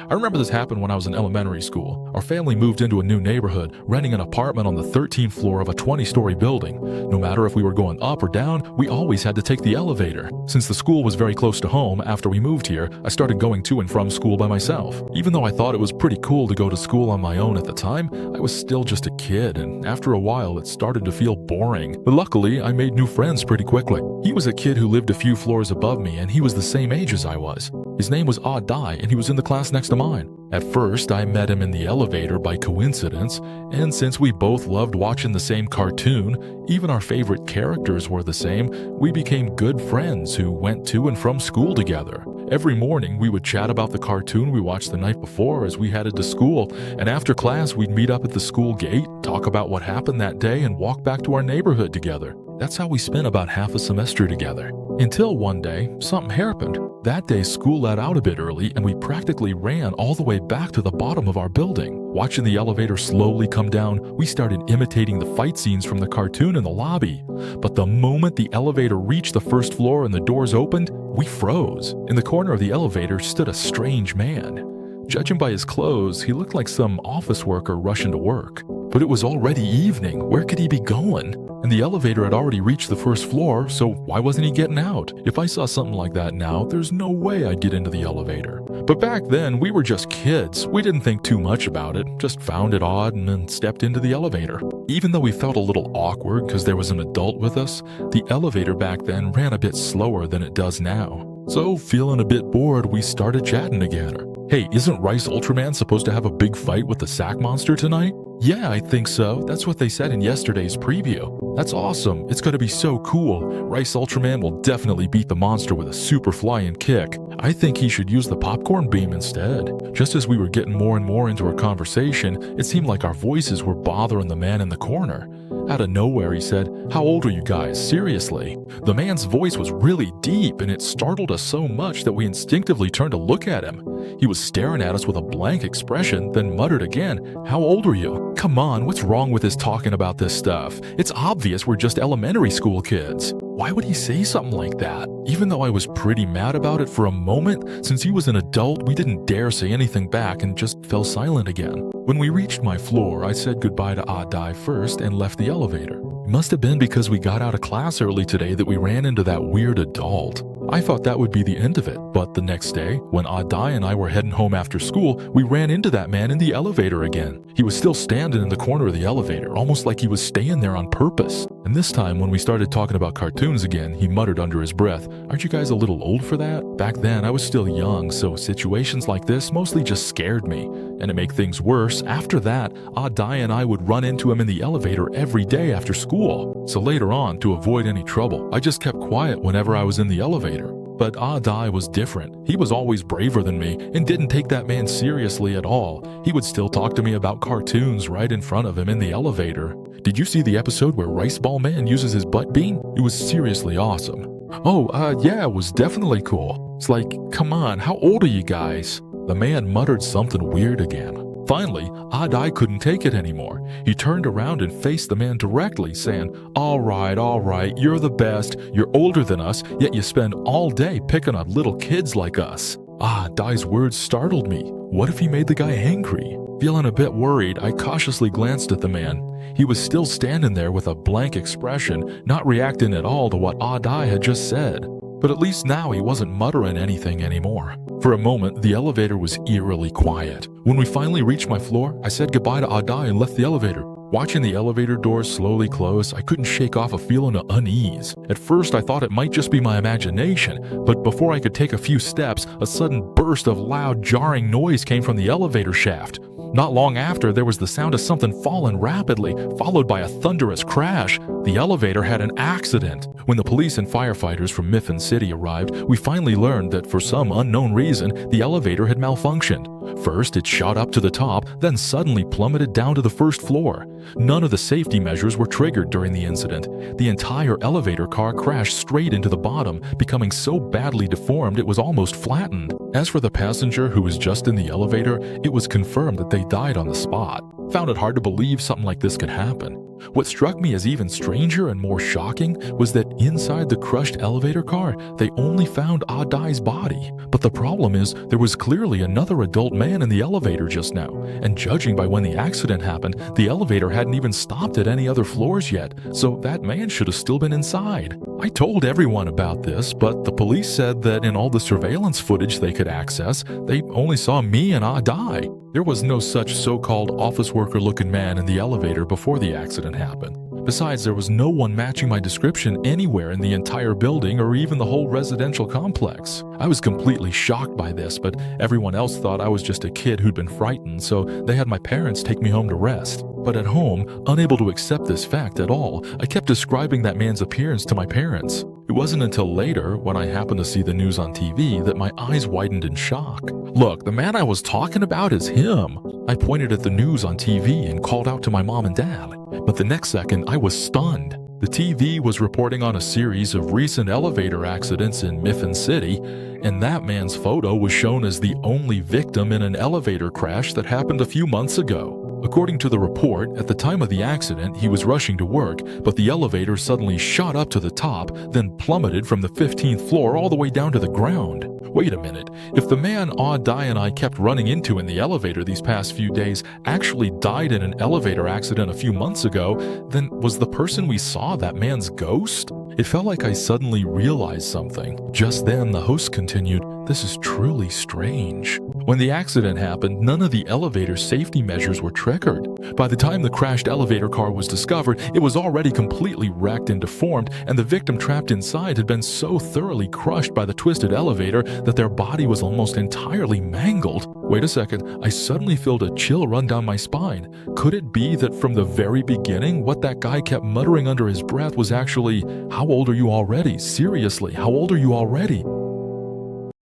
I remember this happened when I was in elementary school. Our family moved into a new neighborhood, renting an apartment on the 13th floor of a 20-story building. No matter if we were going up or down, we always had to take the elevator. Since the school was very close to home, after we moved here, I started going to and from school by myself. Even though I thought it was pretty cool to go to school on my own at the time, I was still just a kid, and after a while it started to feel boring. But luckily, I made new friends pretty quickly. He was a kid who lived a few floors above me, and he was the same age as I was. His name was Dai, and he was in the class next to mine. At first, I met him in the elevator by coincidence, and since we both loved watching the same cartoon, even our favorite characters were the same, we became good friends who went to and from school together. Every morning, we would chat about the cartoon we watched the night before as we headed to school, and after class, we'd meet up at the school gate, talk about what happened that day, and walk back to our neighborhood together. That's how we spent about half a semester together. Until one day, something happened. That day, school let out a bit early, and we practically ran all the way back to the bottom of our building. Watching the elevator slowly come down, we started imitating the fight scenes from the cartoon in the lobby. But the moment the elevator reached the first floor and the doors opened, we froze. In the corner of the elevator stood a strange man. Judging by his clothes, he looked like some office worker rushing to work. But it was already evening. Where could he be going? And the elevator had already reached the first floor, so why wasn't he getting out? If I saw something like that now, there's no way I'd get into the elevator. But back then, we were just kids. We didn't think too much about it, just found it odd and then stepped into the elevator. Even though we felt a little awkward because there was an adult with us, the elevator back then ran a bit slower than it does now. So, feeling a bit bored, we started chatting again. Hey, isn't Rice Ultraman supposed to have a big fight with the sack monster tonight? Yeah, I think so. That's what they said in yesterday's preview. That's awesome. It's gonna be so cool. Rice Ultraman will definitely beat the monster with a super flying kick. I think he should use the popcorn beam instead. Just as we were getting more and more into our conversation, it seemed like our voices were bothering the man in the corner. Out of nowhere, he said, "How old are you guys? Seriously?" The man's voice was really deep, and it startled us so much that we instinctively turned to look at him. He was staring at us with a blank expression, then muttered again, "How old are you?" Come on, what's wrong with us talking about this stuff? It's obvious we're just elementary school kids. Why would he say something like that? Even though I was pretty mad about it for a moment, since he was an adult, we didn't dare say anything back and just fell silent again. When we reached my floor, I said goodbye to Dai first and left the elevator. It must have been because we got out of class early today that we ran into that weird adult. I thought that would be the end of it, but the next day, when Dai and I were heading home after school, we ran into that man in the elevator again. He was still standing in the corner of the elevator, almost like he was staying there on purpose. And this time, when we started talking about cartoons again, he muttered under his breath, "Aren't you guys a little old for that?" Back then, I was still young, so situations like this mostly just scared me. And to make things worse, after that, Dai and I would run into him in the elevator every day after school. So later on, to avoid any trouble, I just kept quiet whenever I was in the elevator. But Dai was different. He was always braver than me and didn't take that man seriously at all. He would still talk to me about cartoons right in front of him in the elevator. Did you see the episode where Rice Ball Man uses his butt beam? It was seriously awesome. Yeah, it was definitely cool. It's like, come on, how old are you guys? The man muttered something weird again. Finally, Dai couldn't take it anymore. He turned around and faced the man directly, saying, all right, you're the best. You're older than us, yet you spend all day picking on little kids like us." Dai's words startled me. What if he made the guy angry? Feeling a bit worried, I cautiously glanced at the man. He was still standing there with a blank expression, not reacting at all to what Dai had just said. But at least now he wasn't muttering anything anymore. For a moment, the elevator was eerily quiet. When we finally reached my floor, I said goodbye to Dai and left the elevator. Watching the elevator doors slowly close, I couldn't shake off a feeling of unease. At first, I thought it might just be my imagination, but before I could take a few steps, a sudden burst of loud, jarring noise came from the elevator shaft. Not long after, there was the sound of something falling rapidly, followed by a thunderous crash. The elevator had an accident. When the police and firefighters from Mifflin City arrived, we finally learned that for some unknown reason, the elevator had malfunctioned. First, it shot up to the top, then suddenly plummeted down to the first floor. None of the safety measures were triggered during the incident. The entire elevator car crashed straight into the bottom, becoming so badly deformed it was almost flattened. As for the passenger who was just in the elevator, it was confirmed that they died on the spot. Found it hard to believe something like this could happen. What struck me as even stranger and more shocking was that inside the crushed elevator car, they only found Adai's body. But the problem is, there was clearly another adult man in the elevator just now, and judging by when the accident happened, the elevator hadn't even stopped at any other floors yet, so that man should have still been inside. I told everyone about this, but the police said that in all the surveillance footage they could access, they only saw me and Adai. There was no such so-called office worker-looking man in the elevator before the accident happened. Besides, there was no one matching my description anywhere in the entire building or even the whole residential complex. I was completely shocked by this, but everyone else thought I was just a kid who'd been frightened, so they had my parents take me home to rest. But at home, unable to accept this fact at all, I kept describing that man's appearance to my parents. It wasn't until later, when I happened to see the news on TV, that my eyes widened in shock. Look, the man I was talking about is him. I pointed at the news on TV and called out to my mom and dad. But the next second, I was stunned. The TV was reporting on a series of recent elevator accidents in Mifflin City, and that man's photo was shown as the only victim in an elevator crash that happened a few months ago. According to the report, at the time of the accident, he was rushing to work, but the elevator suddenly shot up to the top, then plummeted from the 15th floor all the way down to the ground. Wait a minute, if the man Adai and I kept running into in the elevator these past few days actually died in an elevator accident a few months ago, then was the person we saw that man's ghost? It felt like I suddenly realized something. Just then, the host continued, "This is truly strange." When the accident happened, none of the elevator safety measures were triggered. By the time the crashed elevator car was discovered, it was already completely wrecked and deformed, and the victim trapped inside had been so thoroughly crushed by the twisted elevator that their body was almost entirely mangled. Wait a second, I suddenly felt a chill run down my spine. Could it be that from the very beginning, what that guy kept muttering under his breath was actually, "How old are you already? Seriously, how old are you already?"